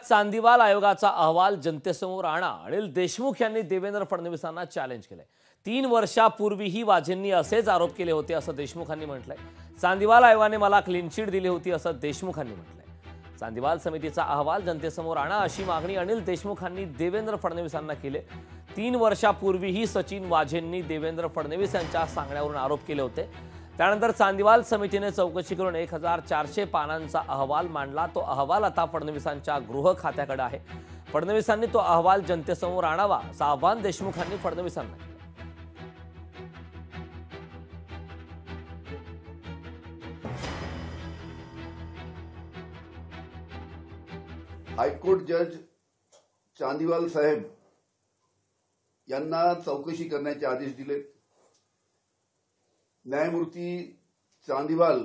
चांदीवाल आयोगाचा अहवाल जनतेसमोर आणा. अनिल देशमुख यांनी देवेंद्र फडणवीसांना चॅलेंज केलंय. 3 वर्षापूर्वीही वाझेंनी असेच आरोप केले होते असं देशमुखांनी म्हटलंय. चांदीवाल आयोगाने मला क्लीन चिट दिली होती असं देशमुखांनी म्हटलंय. चांदीवाल समितीचा अहवाल जनतेसमोर आणा अशी मागणी अनिल देशमुखांनी देवेंद्र फडणवीसांना केली. 3 वर्षापूर्वीही सचिन वाझेंनी देवेंद्र फडणवीस यांच्या सांगण्यावरून आरोप केले होते. त्यानंतर चांदीवाल समितीने चौकशी करून 1400 पानांचा अहवाल मांडला. तो अहवाल आता फडणवीसांच्या गृह खात्याकडे आहे. फडणवीसांनी तो अहवाल जनतेसमोर आणावा असं आवाहन देशमुखांनी फडणवीसांना केलं. हायकोर्ट जज चांदीवाल साहेब यांना चौकशी करण्याचे आदेश दिले. न्यायमूर्ती चांदीवाल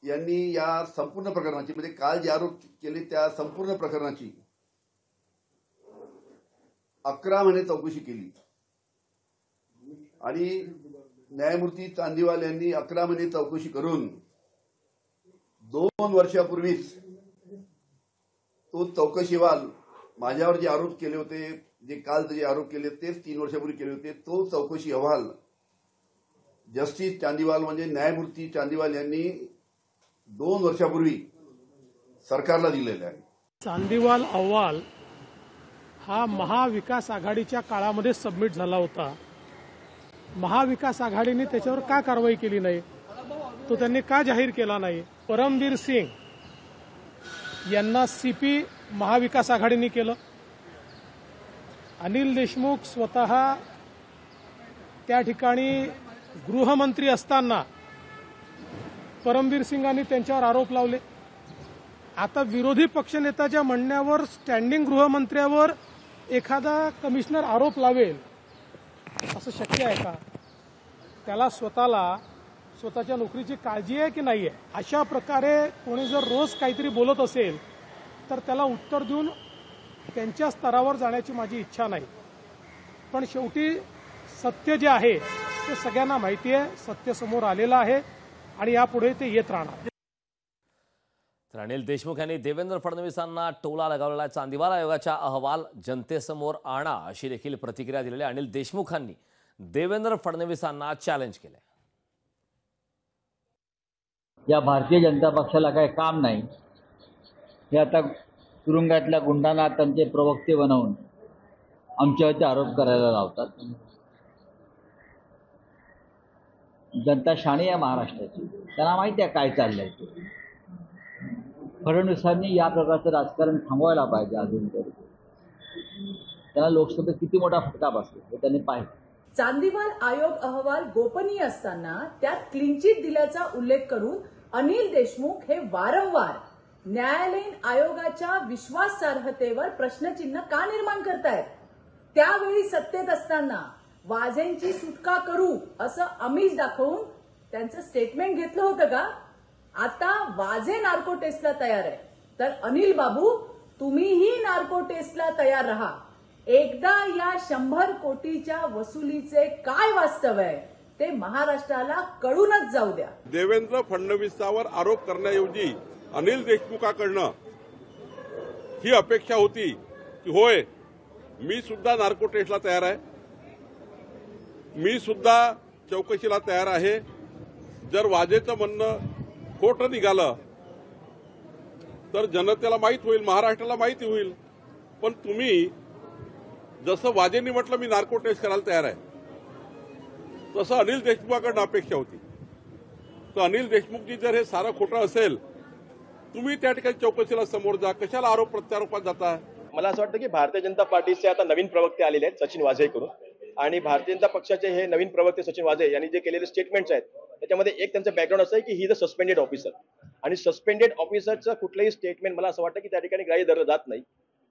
यांनी या संपूर्ण प्रकरणाची म्हणजे काल जे आरोप केले त्या संपूर्ण प्रकरणाची 11 महिने चौकशी केली आणि न्यायमूर्ती चांदीवाल यांनी 11 महिने चौकशी करून 2 वर्षापूर्वीच तो चौकशी अहवाल माझ्यावर जे आरोप केले होते, जे काल जे आरोप केले तेच 3 वर्षापूर्वी केले होते, तो चौकशी अहवाल जस्टिस चांदीवाल म्हणजे न्यायमूर्ती चांदीवाल यांनी 2 वर्षापूर्वी सरकारला दिलेला आहे. चांदीवाल अहवाल हा महाविकास आघाडीच्या काळामध्ये सबमिट झाला होता. महाविकास आघाडीने त्याच्यावर का कारवाई केली नाही, तो त्यांनी का जाहीर केला नाही. परमबीर सिंग यांना सीपी महाविकास आघाडीने केलं. अनिल देशमुख स्वतः त्या ठिकाणी गृहमंत्री असताना परमबीर सिंगांनी त्यांच्यावर आरोप लावले. आता विरोधी पक्षनेत्याच्या म्हणण्यावर स्टँडिंग गृहमंत्र्यावर एखादा कमिशनर आरोप लावेल असं शक्य आहे का? त्याला स्वतःच्या नोकरीची काळजी आहे की नाही आहे? अशा प्रकारे कोणी जर रोज काहीतरी बोलत असेल तर त्याला उत्तर देऊन त्यांच्या स्तरावर जाण्याची माझी इच्छा नाही. पण शेवटी सत्य जे आहे ते सगळ्यांना माहिती आहे. सत्य समोर आलेलं आहे आणि यापुढे ते येत राहणार. तर अनिल देशमुख यांनी देवेंद्र फडणवीसांना टोला लगावलेला चांदीवाल आयोगाचा अहवाल जनतेसमोर आणा अशी देखील प्रतिक्रिया दिलेली. अनिल देशमुखांनी देवेंद्र फडणवीसांना चॅलेंज केले. या भारतीय जनता पक्षाला काही काम नाही, हे आता तुरुंगातल्या गुंडांना त्यांचे प्रवक्ते बनवून आमच्यावरती आरोप करायला लावतात. जनता शाणी आहे महाराष्ट्राची, त्यांना माहिती आहे काय चाललंय ते. फडणवीसांनी या प्रकारचं राजकारण थांबवायला पाहिजे. अजून तरी त्यांना लोकसभेत किती मोठा फटका बसतो हे त्यांनी पाहिजे. चांदीवाल आयोग अहवाल गोपनीय असताना त्यात क्लीन चिट दिल्याचा उल्लेख करून अनिल देशमुख हे वारंवार न्यायालयीन आयोगाच्या विश्वासार्हतेवर प्रश्नचिन्ह का निर्माण करतायत? त्यावेळी सत्तेत असताना वाझेंची सुटका करू असं आमिष दाखवून त्यांचं स्टेटमेंट घेतलं होतं का? आता वाझे नार्को टेस्टला तयार आहे, तर अनिल बाबू तुम्हीही नार्को टेस्टला तयार राहा. एकदा या 100 कोटीच्या वसुलीचे काय वास्तव आहे ते महाराष्ट्राला कळूनच जाऊ द्या. देवेंद्र फडणवीसावर आरोप करण्याऐवजी अनिल देशमुखाकडनं ही अपेक्षा होती की होय मी सुद्धा नार्को टेस्टला तयार आहे, मी सुद्धा चौकशीला तयार आहे. जर वाझेचं म्हणणं खोटं निघालं तर जनतेला माहीत होईल, महाराष्ट्राला माहिती होईल. पण तुम्ही जसं वाझेंनी म्हटलं मी नार्को टेस्ट करायला तयार आहे, तसं अनिल देशमुखाकडनं अपेक्षा होती. तर अनिल देशमुखजी जर हे सारं खोटं असेल, तुम्ही त्या ठिकाणी चौकशीला समोर जा, कशाला आरोप प्रत्यारोपात जाता? मला असं वाटतं की भारतीय जनता पार्टीचे आता नवीन प्रवक्ते आलेले आहेत सचिन वाझे करून, आणि भारतीय जनता पक्षाचे हे नवीन प्रवक्ते सचिन वाझे यांनी जे केलेले स्टेटमेंट्स आहेत त्याच्यामध्ये एक त्यांचं बॅकग्राऊंड असं आहे की he is a suspended officer, आणि सस्पेंडेड ऑफिसरचं कुठलंही स्टेटमेंट मला असं वाटतं की त्या ठिकाणी ग्राह्य धरलं जात नाही.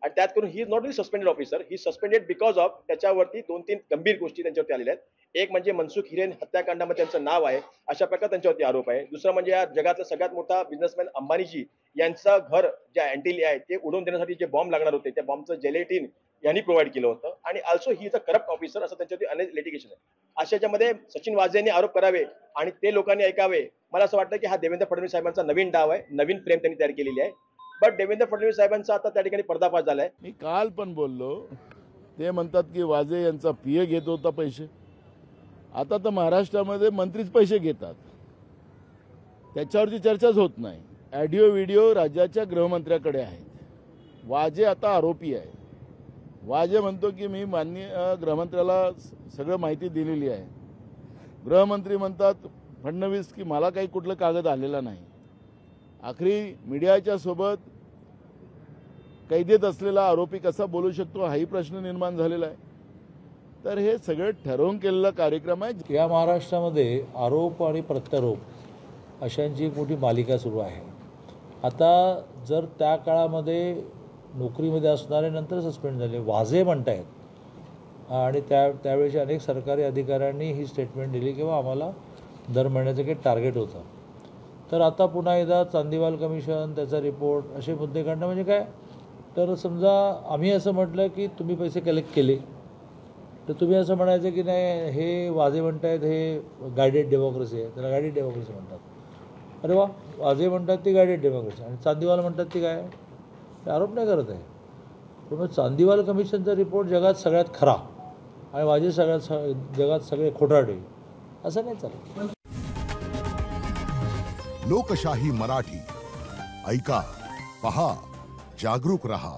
आणि त्यात करून he is not only suspended officer, he suspended because of त्याच्यावरती 2-3 गंभीर गोष्टी त्यांच्यावरती आलेल्या आहेत. एक म्हणजे मनसुख हिरेन हत्याकांडामध्ये त्यांचं नाव आहे, अशा प्रकारे त्यांच्यावरती आरोप आहे. दुसरं म्हणजे या जगातला सगळ्यात मोठा बिझनेसमॅन अंबानीजी यांचं घर जे अँटिली आहे ते उडवून देण्यासाठी जे बॉम्ब लागणार होते त्या बॉम्बचं जेलेटिन यांनी प्रोव्हाइड केलं होतं. आणि also he is a corrupt officer असं त्यांच्यावरती अनेक लिटिगेशन आहे. अशाच्यामध्ये सचिन वाझेंनी आरोप करावे आणि ते लोकांनी ऐकावे. मला असं वाटतं की हा देवेंद्र फडणवीस साहेबांचा नवीन डाव आहे, नवीन फ्रेम त्यांनी तयार केलेली आहे. बट देवेंद्र फडणवीस साहेबांचा आता त्या ठिकाणी पर्दाफाश झालाय. मी काल पण बोललो, ते म्हणतात की वाजे यांचा पीए घेत होता पैसे. आता तर महाराष्ट्रामध्ये मंत्रीच पैसे घेतात, त्याच्यावरची चर्चाच होत नाही. ऑडिओ व्हिडिओ राज्याच्या गृहमंत्र्याकडे आहेत. वाजे आता आरोपी आहे. वाजे म्हणतो की मी माननीय गृहमंत्र्याला सगळं माहिती दिलेली आहे. गृहमंत्री म्हणतात फडणवीस की मला काही कुठलं कागद आलेला नाही. आखरी मीडियाच्या सोबत कैदेत असलेला आरोपी कसा बोलू शकतो हाही प्रश्न निर्माण झालेला आहे. तर हे सगळं ठरवून केलेला कार्यक्रम आहे. या महाराष्ट्रामध्ये आरोप आणि प्रत्यारोप अशांची एक मोठी मालिका सुरू आहे. आता जर त्या काळामध्ये नोकरीमध्ये असणारे नंतर सस्पेंड झाले वाजे म्हणतायत आणि त्यावेळेच्या अनेक सरकारी अधिकाऱ्यांनी ही स्टेटमेंट दिली किंवा आम्हाला दर महिन्याचं काही टार्गेट होतं. तर आता पुन्हा एकदा चांदीवाल कमिशन, त्याचा रिपोर्ट, असे मुद्दे काढणं म्हणजे काय. तर समजा आम्ही असं म्हटलं की तुम्ही पैसे कलेक्ट केले, तर तुम्ही असं म्हणायचं की नाही हे वाजे म्हणतायत हे गायडेड डेमोक्रेसी आहे, त्याला गायडेड डेमोक्रेसी म्हणतात. अरे वा, वाजे म्हणतात ती गायडेड डेमोक्रेसी आणि चांदीवाल म्हणतात ती काय, ते आरोप नाही करत आहे. पण मग चांदीवाल कमिशनचा रिपोर्ट जगात सगळ्यात खरा आणि वाजे जगात सगळे खोटारडे, असं नाही चालत. लोकशाही मराठी ऐका, पहा, जागरूक रहा.